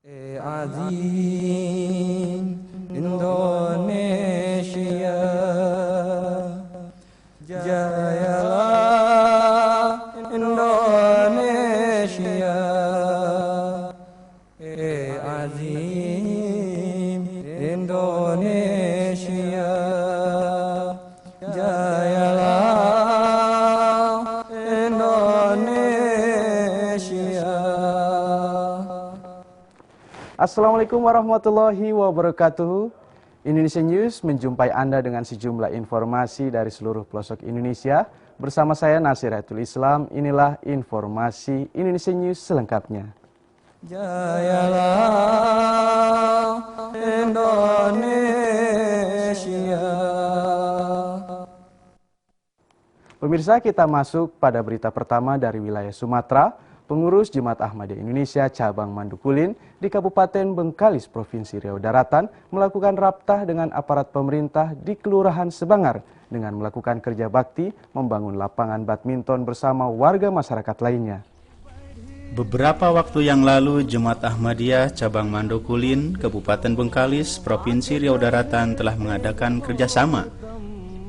Azim Indonesia, jayalah Indonesia. Azim Indonesia, jayalah Indonesia. Assalamualaikum warahmatullahi wabarakatuh. Indonesia News menjumpai Anda dengan sejumlah informasi dari seluruh pelosok Indonesia. Bersama saya Nasiratul Islam, inilah informasi Indonesia News selengkapnya. Jayalah Indonesia. Pemirsa, kita masuk pada berita pertama dari wilayah Sumatera. Pengurus Jemaat Ahmadiyah Indonesia Cabang Mandukulin di Kabupaten Bengkalis, Provinsi Riau Daratan melakukan raptah dengan aparat pemerintah di Kelurahan Sebangar dengan melakukan kerja bakti membangun lapangan badminton bersama warga masyarakat lainnya. Beberapa waktu yang lalu, Jemaat Ahmadiyah Cabang Mandukulin, Kabupaten Bengkalis, Provinsi Riau Daratan telah mengadakan kerjasama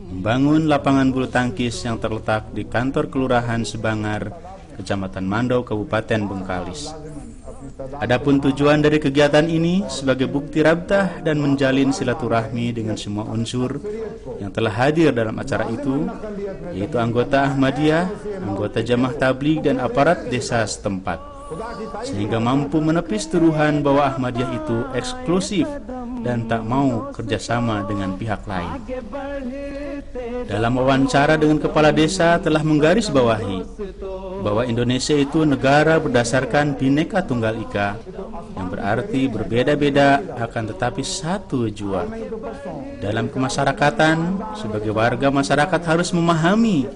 membangun lapangan bulu tangkis yang terletak di kantor Kelurahan Sebangar, Kecamatan Mandau, Kabupaten Bengkalis. Adapun tujuan dari kegiatan ini sebagai bukti rabtah dan menjalin silaturahmi dengan semua unsur yang telah hadir dalam acara itu, yaitu anggota Ahmadiyah, anggota Jamaah Tabligh dan aparat desa setempat, sehingga mampu menepis tuduhan bahwa Ahmadiyah itu eksklusif dan tak mau kerjasama dengan pihak lain. Dalam wawancara dengan kepala desa telah menggarisbawahi bahwa Indonesia itu negara berdasarkan Bhinneka Tunggal Ika, yang berarti berbeda-beda akan tetapi satu jua. Dalam kemasyarakatan, sebagai warga masyarakat harus memahami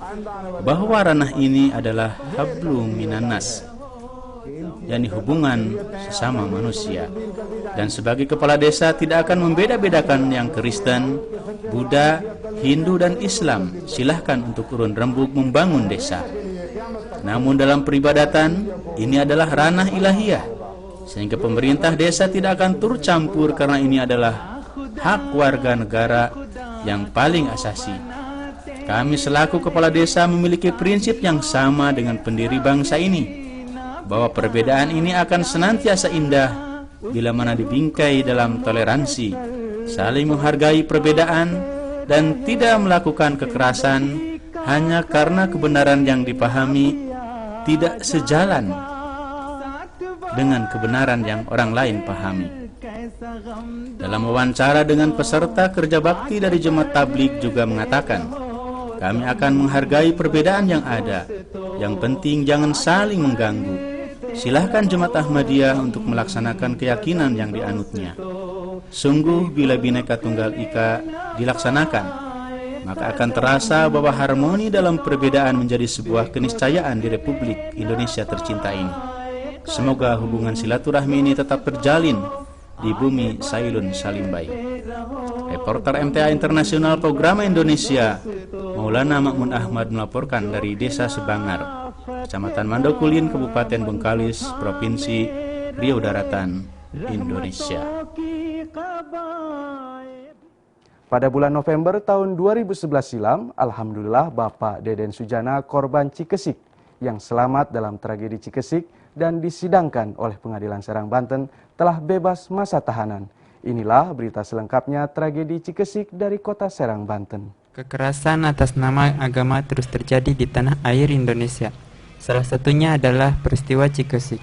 bahwa ranah ini adalah hablum minannas, yakni hubungan sesama manusia. Dan sebagai kepala desa tidak akan membeda-bedakan yang Kristen, Buddha, Hindu dan Islam. Silahkan untuk urun rembuk membangun desa. Namun dalam peribadatan, ini adalah ranah ilahiyah, sehingga pemerintah desa tidak akan turut campur karena ini adalah hak warga negara yang paling asasi. Kami selaku kepala desa memiliki prinsip yang sama dengan pendiri bangsa ini, bahwa perbedaan ini akan senantiasa indah bila mana dibingkai dalam toleransi, saling menghargai perbedaan, dan tidak melakukan kekerasan hanya karena kebenaran yang dipahami tidak sejalan dengan kebenaran yang orang lain pahami. Dalam wawancara dengan peserta kerja bakti dari Jemaat Tabligh juga mengatakan, kami akan menghargai perbedaan yang ada, yang penting jangan saling mengganggu. Silahkan Jemaat Ahmadiyah untuk melaksanakan keyakinan yang dianutnya. Sungguh bila Bhinneka Tunggal Ika dilaksanakan, maka akan terasa bahwa harmoni dalam perbedaan menjadi sebuah keniscayaan di Republik Indonesia tercinta ini. Semoga hubungan silaturahmi ini tetap terjalin di bumi Sailun Salimbai. Reporter MTA Internasional Programa Indonesia, Maulana Makmun Ahmad melaporkan dari Desa Sebangar, Kecamatan Mandukulin, Kabupaten Bengkalis, Provinsi Riau Daratan, Indonesia. Pada bulan November tahun 2011 silam, alhamdulillah Bapak Deden Sujana, korban Cikesik yang selamat dalam tragedi Cikesik dan disidangkan oleh Pengadilan Serang Banten telah bebas masa tahanan. Inilah berita selengkapnya tragedi Cikesik dari Kota Serang, Banten. Kekerasan atas nama agama terus terjadi di tanah air Indonesia. Salah satunya adalah peristiwa Cikesik.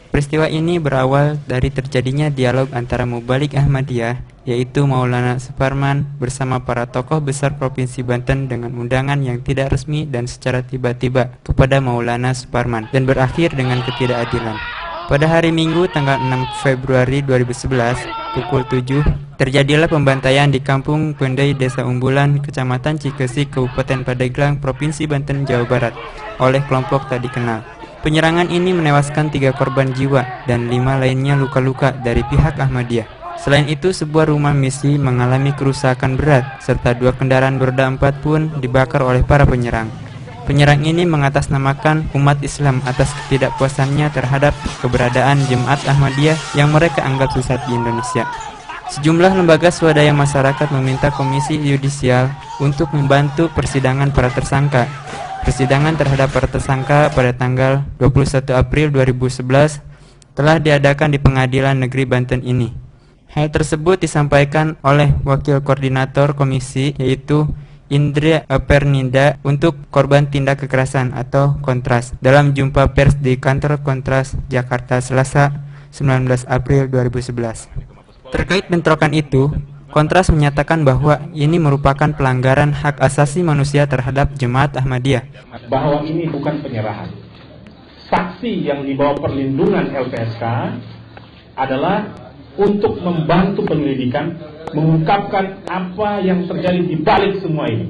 Peristiwa ini berawal dari terjadinya dialog antara Mubalik Ahmadiyah, yaitu Maulana Suparman, bersama para tokoh besar Provinsi Banten dengan undangan yang tidak resmi dan secara tiba-tiba kepada Maulana Suparman, dan berakhir dengan ketidakadilan. Pada hari Minggu tanggal 6 Februari 2011, pukul 7, terjadilah pembantaian di Kampung Pendai Desa Umbulan, Kecamatan Cikesik, Kabupaten Pandeglang, Provinsi Banten, Jawa Barat, oleh kelompok tak dikenal. Penyerangan ini menewaskan 3 korban jiwa dan 5 lainnya luka-luka dari pihak Ahmadiyah. Selain itu, sebuah rumah misi mengalami kerusakan berat, serta 2 kendaraan beroda 4 pun dibakar oleh para penyerang. Penyerang ini mengatasnamakan umat Islam atas ketidakpuasannya terhadap keberadaan Jemaat Ahmadiyah yang mereka anggap sesat di Indonesia. Sejumlah lembaga swadaya masyarakat meminta Komisi Yudisial untuk membantu persidangan para tersangka. Persidangan terhadap para tersangka pada tanggal 21 April 2011 telah diadakan di Pengadilan Negeri Banten ini. Hal tersebut disampaikan oleh Wakil Koordinator Komisi, yaitu Indra Perninda untuk korban tindak kekerasan atau Kontras dalam jumpa pers di kantor Kontras Jakarta Selasa 19 April 2011. Terkait bentrokan itu, Kontras menyatakan bahwa ini merupakan pelanggaran hak asasi manusia terhadap Jemaat Ahmadiyah. Bahwa ini bukan penyerahan. Saksi yang dibawa perlindungan LPSK adalah untuk membantu penyelidikan, mengungkapkan apa yang terjadi di balik semua ini.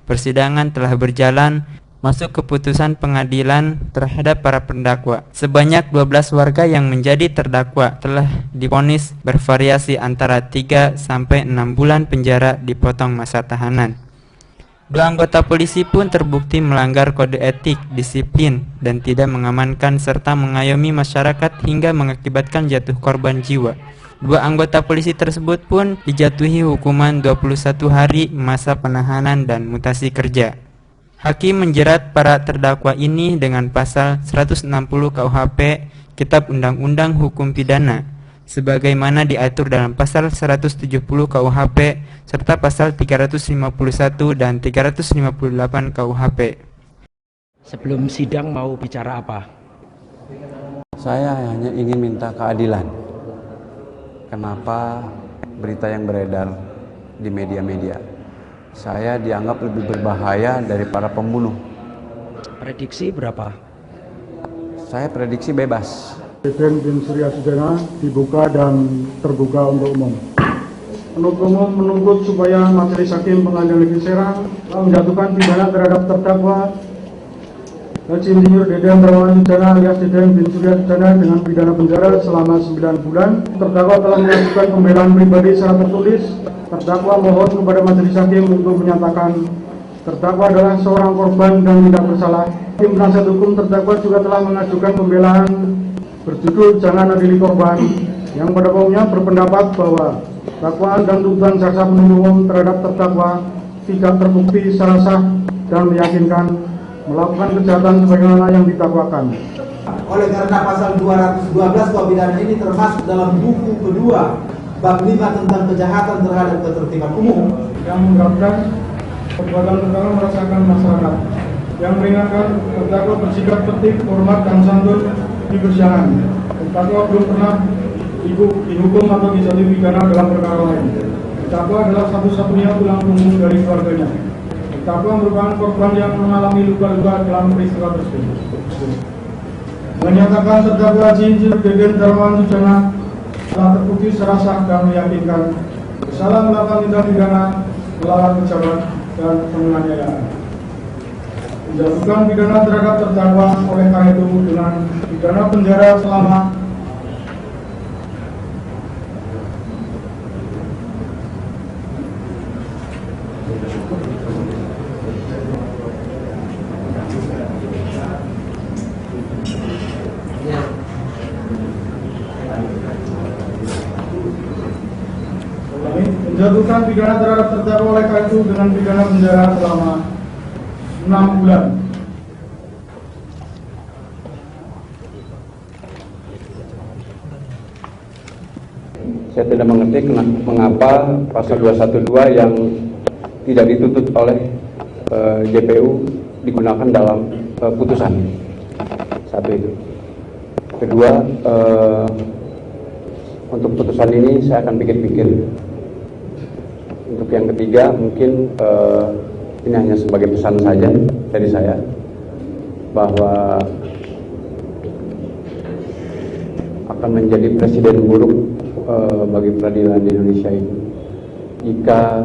Persidangan telah berjalan, masuk keputusan pengadilan terhadap para pendakwa. Sebanyak 12 warga yang menjadi terdakwa telah divonis bervariasi antara 3 sampai 6 bulan penjara dipotong masa tahanan. 2 anggota polisi pun terbukti melanggar kode etik, disiplin, dan tidak mengamankan serta mengayomi masyarakat hingga mengakibatkan jatuh korban jiwa. 2 anggota polisi tersebut pun dijatuhi hukuman 21 hari masa penahanan dan mutasi kerja. Hakim menjerat para terdakwa ini dengan pasal 160 KUHP Kitab Undang-Undang Hukum Pidana, sebagaimana diatur dalam pasal 170 KUHP serta pasal 351 dan 358 KUHP. Sebelum sidang mau bicara apa? Saya hanya ingin minta keadilan. Kenapa berita yang beredar di media-media, saya dianggap lebih berbahaya dari para pembunuh. Prediksi berapa? Saya prediksi bebas. Presiden bin Surya Sudana dibuka dan terbuka untuk umum. Penuntut umum menuntut supaya Majelis Hakim Pengadilan Negeri Serang menjatuhkan pidana terhadap terdakwa Haji Insinyur Deden Terawan Sudana alias Deden bin Surya Sudana dengan pidana penjara selama 9 bulan. Terdakwa telah mengajukan pembelaan pribadi secara tertulis. Terdakwa mohon kepada Majelis Hakim untuk menyatakan terdakwa adalah seorang korban dan tidak bersalah. Tim penasihat hukum terdakwa juga telah mengajukan pembelaan berjudul Jangan Adili Korban, yang pada umumnya berpendapat bahwa dakwaan dan tuntutan jaksa penuntut umum terhadap terdakwa tidak terbukti secara sah dan meyakinkan melakukan kejahatan sebagaimana yang didakwakan. Oleh karena pasal 212 KUH pidana ini termasuk dalam buku kedua bab 5 tentang kejahatan terhadap ketertiban umum yang menerapkan perbuatan terdakwa merasakan masyarakat, yang meringankan terdakwa bersikap tertib, hormat dan santun di persidangan. Terdakwa belum pernah dihukum atau dijatuhi pidana dalam perkara lain. Terdakwa adalah satu-satunya tulang punggung dari keluarganya. Terdakwa merupakan korban yang mengalami luka-luka dalam peristiwa tersebut. Menyatakan terdakwa Haji Insinyur Deden Terawan Sudana telah terbukti secara sah dan meyakinkan bersalah melakukan tindak pidana melawan pejabat dan penganiayaan. Menjatuhkan pidana terhadap terdakwa oleh karena itu dengan pidana penjara selama menjatuhkan pidana terhadap terdakwa oleh karena itu dengan pidana penjara selama 6 bulan. Saya tidak mengerti mengapa pasal 212 yang tidak dituntut oleh JPU digunakan dalam putusan. Satu itu. Kedua, untuk putusan ini saya akan pikir-pikir. Untuk yang ketiga, mungkin ini hanya sebagai pesan saja dari saya, bahwa akan menjadi presiden buruk bagi peradilan di Indonesia ini jika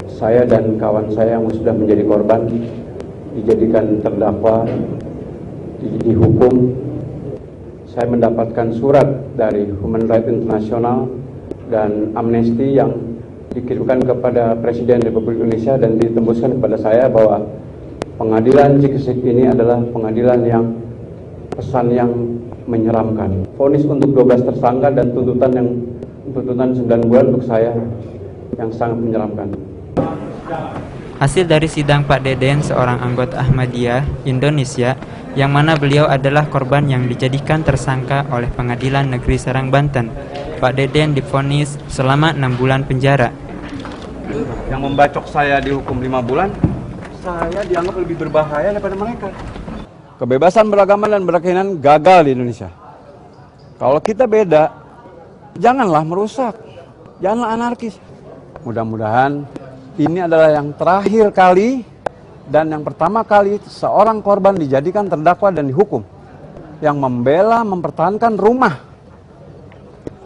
saya dan kawan saya yang sudah menjadi korban dijadikan terdakwa, dihukum. Saya mendapatkan surat dari Human Rights International dan Amnesty yang dikirimkan kepada Presiden Republik Indonesia dan ditembuskan kepada saya bahwa Pengadilan Cikesik ini adalah pengadilan yang pesan yang menyeramkan. Vonis untuk 12 tersangka dan tuntutan 9 bulan untuk saya yang sangat menyeramkan. Hasil dari sidang Pak Deden, seorang anggota Ahmadiyah Indonesia, yang mana beliau adalah korban yang dijadikan tersangka oleh Pengadilan Negeri Serang, Banten. Pak Deden divonis selama 6 bulan penjara. Yang membacok saya dihukum 5 bulan, saya dianggap lebih berbahaya daripada mereka. Kebebasan beragama dan berkeyakinan gagal di Indonesia. Kalau kita beda, janganlah merusak, janganlah anarkis. Mudah-mudahan ini adalah yang terakhir kali dan yang pertama kali seorang korban dijadikan terdakwa dan dihukum. Yang membela, mempertahankan rumah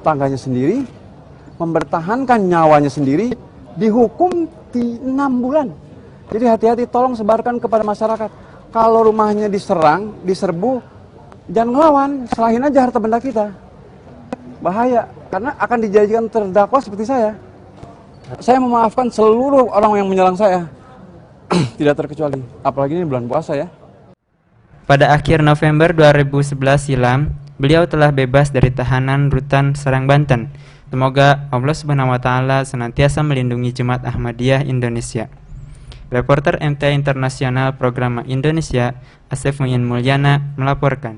tangganya sendiri, mempertahankan nyawanya sendiri, dihukum 6 bulan. Jadi hati-hati, tolong sebarkan kepada masyarakat. Kalau rumahnya diserang, diserbu, jangan ngelawan, serahin aja harta benda kita. Bahaya, karena akan dijadikan terdakwa seperti saya. Saya memaafkan seluruh orang yang menyerang saya, tidak terkecuali. Apalagi ini bulan puasa ya. Pada akhir November 2011 silam, beliau telah bebas dari tahanan rutan Serang, Banten. Semoga Allah Subhanahu wa Ta'ala senantiasa melindungi Jemaat Ahmadiyah Indonesia. Reporter MTA Internasional Program Indonesia, Asef Mulyana melaporkan.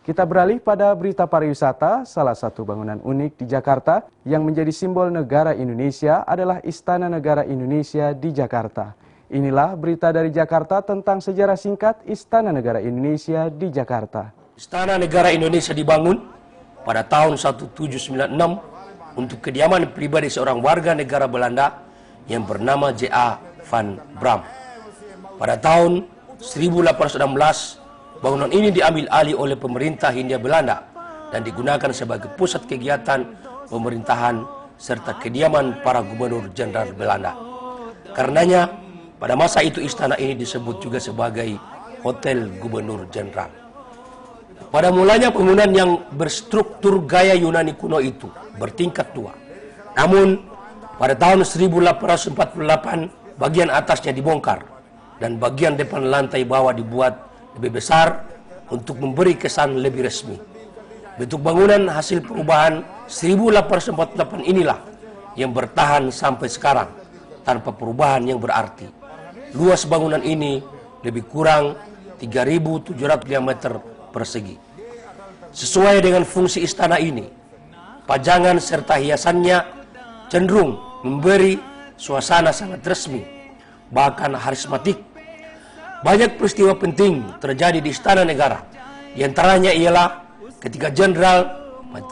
Kita beralih pada berita pariwisata. Salah satu bangunan unik di Jakarta yang menjadi simbol negara Indonesia adalah Istana Negara Indonesia di Jakarta. Inilah berita dari Jakarta tentang sejarah singkat Istana Negara Indonesia di Jakarta. Istana Negara Indonesia dibangun pada tahun 1796 untuk kediaman pribadi seorang warga negara Belanda yang bernama J.A. van Bram. Pada tahun 1816, bangunan ini diambil alih oleh pemerintah Hindia Belanda dan digunakan sebagai pusat kegiatan pemerintahan serta kediaman para gubernur jenderal Belanda. Karenanya, pada masa itu istana ini disebut juga sebagai Hotel Gubernur Jenderal. Pada mulanya bangunan yang berstruktur gaya Yunani kuno itu bertingkat 2. Namun, pada tahun 1848, bagian atasnya dibongkar dan bagian depan lantai bawah dibuat lebih besar untuk memberi kesan lebih resmi. Bentuk bangunan hasil perubahan 1848 inilah yang bertahan sampai sekarang tanpa perubahan yang berarti. Luas bangunan ini lebih kurang 3.700 meter persegi. Sesuai dengan fungsi istana ini, pajangan serta hiasannya cenderung memberi suasana sangat resmi, bahkan harismatik. Banyak peristiwa penting terjadi di Istana Negara. Di antaranya ialah ketika Jenderal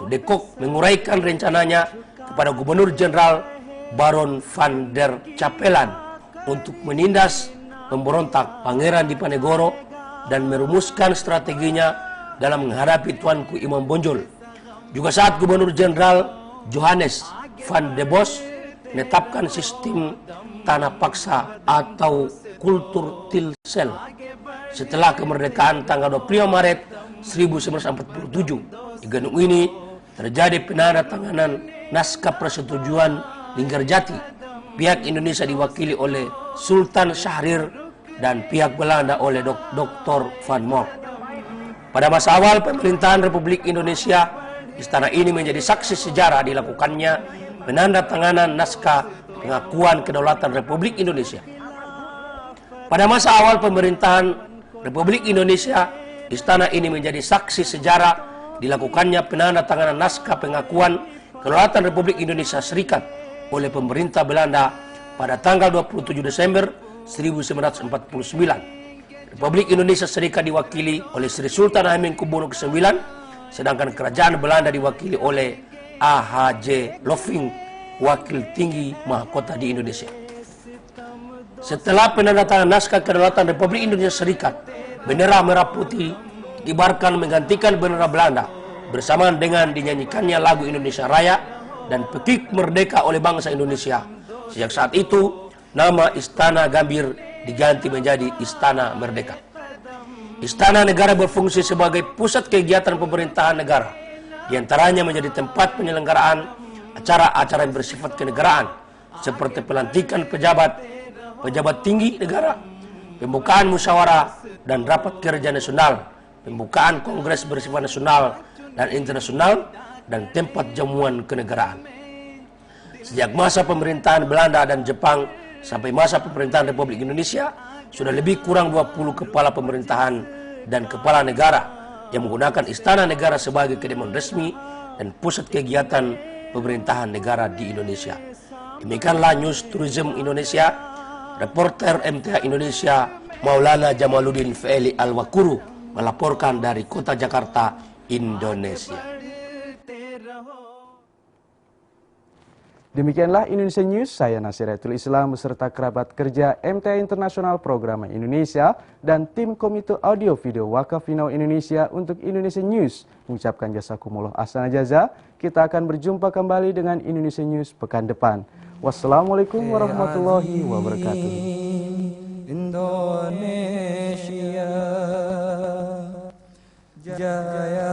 de Kock menguraikan rencananya kepada Gubernur Jenderal Baron van der Capellan untuk menindas pemberontak Pangeran Diponegoro dan merumuskan strateginya dalam menghadapi Tuanku Imam Bonjol. Juga saat Gubernur Jenderal Johannes van de Bos menetapkan sistem tanah paksa atau kultur tilsel setelah kemerdekaan tanggal 25 Maret 1947. Di gedung ini terjadi penandatanganan naskah persetujuan Linggarjati. Pihak Indonesia diwakili oleh Sultan Syahrir dan pihak Belanda oleh Dr. Van Moor. Pada masa awal pemerintahan Republik Indonesia, istana ini menjadi saksi sejarah dilakukannya penandatanganan naskah pengakuan kedaulatan Republik Indonesia. Pada masa awal pemerintahan Republik Indonesia, istana ini menjadi saksi sejarah dilakukannya penandatanganan naskah pengakuan kedaulatan Republik Indonesia Serikat oleh pemerintah Belanda pada tanggal 27 Desember 1949. Republik Indonesia Serikat diwakili oleh Sri Sultan Hamengkubuwono ke-9, sedangkan kerajaan Belanda diwakili oleh A.H.J. Loffing, wakil tinggi mahkota di Indonesia. Setelah penandatanganan naskah kedaulatan Republik Indonesia Serikat, bendera merah putih dikibarkan menggantikan bendera Belanda bersamaan dengan dinyanyikannya lagu Indonesia Raya dan Pekik Merdeka oleh bangsa Indonesia. Sejak saat itu, nama Istana Gambir diganti menjadi Istana Merdeka. Istana Negara berfungsi sebagai pusat kegiatan pemerintahan negara, di antaranya menjadi tempat penyelenggaraan acara-acara yang bersifat kenegaraan seperti pelantikan pejabat tinggi negara, pembukaan musyawarah dan rapat kerja nasional, pembukaan kongres bersifat nasional dan internasional, dan tempat jamuan kenegaraan. Sejak masa pemerintahan Belanda dan Jepang sampai masa pemerintahan Republik Indonesia, sudah lebih kurang 20 kepala pemerintahan dan kepala negara yang menggunakan istana negara sebagai kediaman resmi dan pusat kegiatan pemerintahan negara di Indonesia. Demikianlah News Tourism Indonesia, reporter MTA Indonesia Maulana Jamaluddin Feeli Al-Wakuru melaporkan dari kota Jakarta, Indonesia. Demikianlah Indonesia News, saya Nasiratul Islam beserta kerabat kerja MTA Internasional Program Indonesia dan tim Komite Audio Video Wakaf Finau Indonesia untuk Indonesia News mengucapkan jazakumullah ahsan jaza. Kita akan berjumpa kembali dengan Indonesia News pekan depan. Wassalamualaikum warahmatullahi wabarakatuh. Indonesia Jaya.